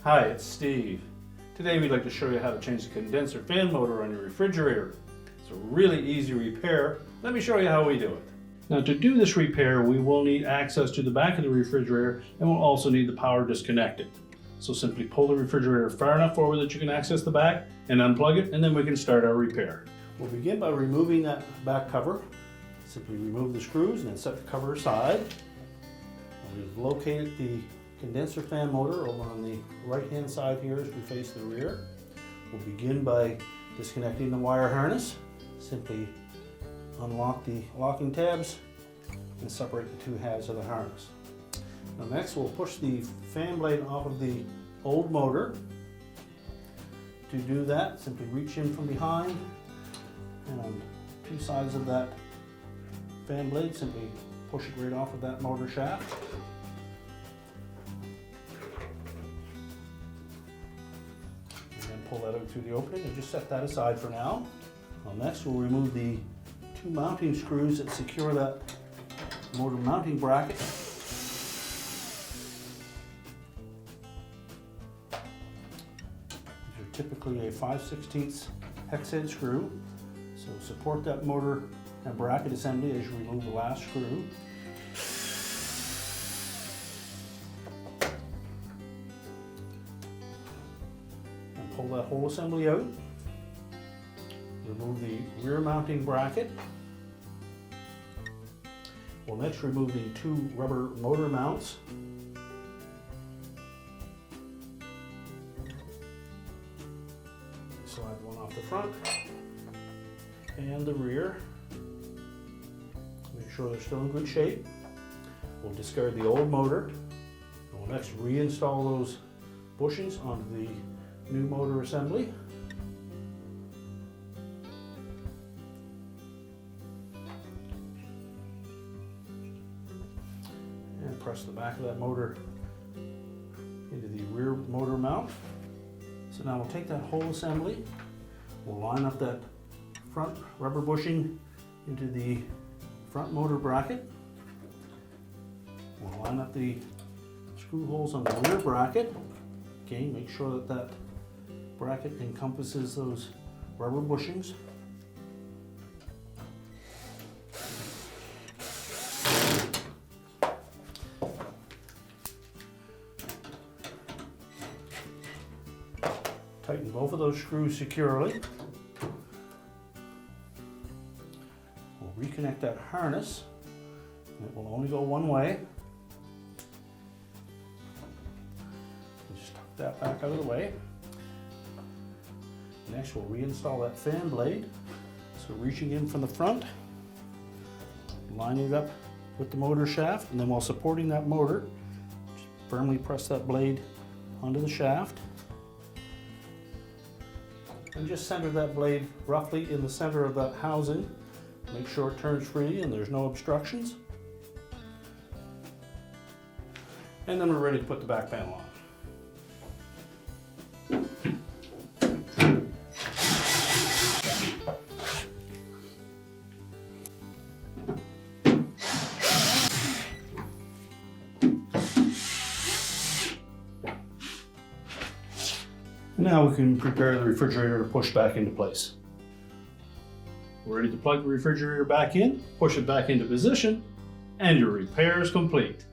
Hi, it's Steve. Today we'd like to show you how to change the condenser fan motor on your refrigerator. It's a really easy repair. Let me show you how we do it. Now, to do this repair, we will need access to the back of the refrigerator, and we'll also need the power disconnected. So simply pull the refrigerator far enough forward that you can access the back and unplug it, and then we can start our repair. We'll begin by removing that back cover. Simply remove the screws and then set the cover aside. We've located the condenser fan motor over on the right hand side here as we face the rear. We'll begin by disconnecting the wire harness. Simply unlock the locking tabs and separate the two halves of the harness. Now next we'll push the fan blade off of the old motor. To do that, simply reach in from behind and on two sides of that fan blade, simply push it right off of that motor shaft. Pull that out through the opening and just set that aside for now. Well, next we'll remove the two mounting screws that secure that motor mounting bracket. These are typically a 5/16 hex head screw, so support that motor and bracket assembly as you remove the last screw. Pull that whole assembly out. Remove the rear mounting bracket. We'll next remove the two rubber motor mounts. Slide one off the front and the rear. Make sure they're still in good shape. We'll discard the old motor. We'll next reinstall those bushings onto the new motor assembly. And press the back of that motor into the rear motor mount. So now we'll take that whole assembly, we'll line up that front rubber bushing into the front motor bracket. We'll line up the screw holes on the rear bracket. Again, make sure that that bracket encompasses those rubber bushings. Tighten both of those screws securely. We'll reconnect that harness. It will only go one way. Just tuck that back out of the way. Next we'll reinstall that fan blade. So reaching in from the front, lining it up with the motor shaft, and then while supporting that motor, just firmly press that blade onto the shaft. And just center that blade roughly in the center of that housing. Make sure it turns free and there's no obstructions. And then we're ready to put the back panel on. Now we can prepare the refrigerator to push back into place. We're ready to plug the refrigerator back in, push it back into position, and your repair is complete.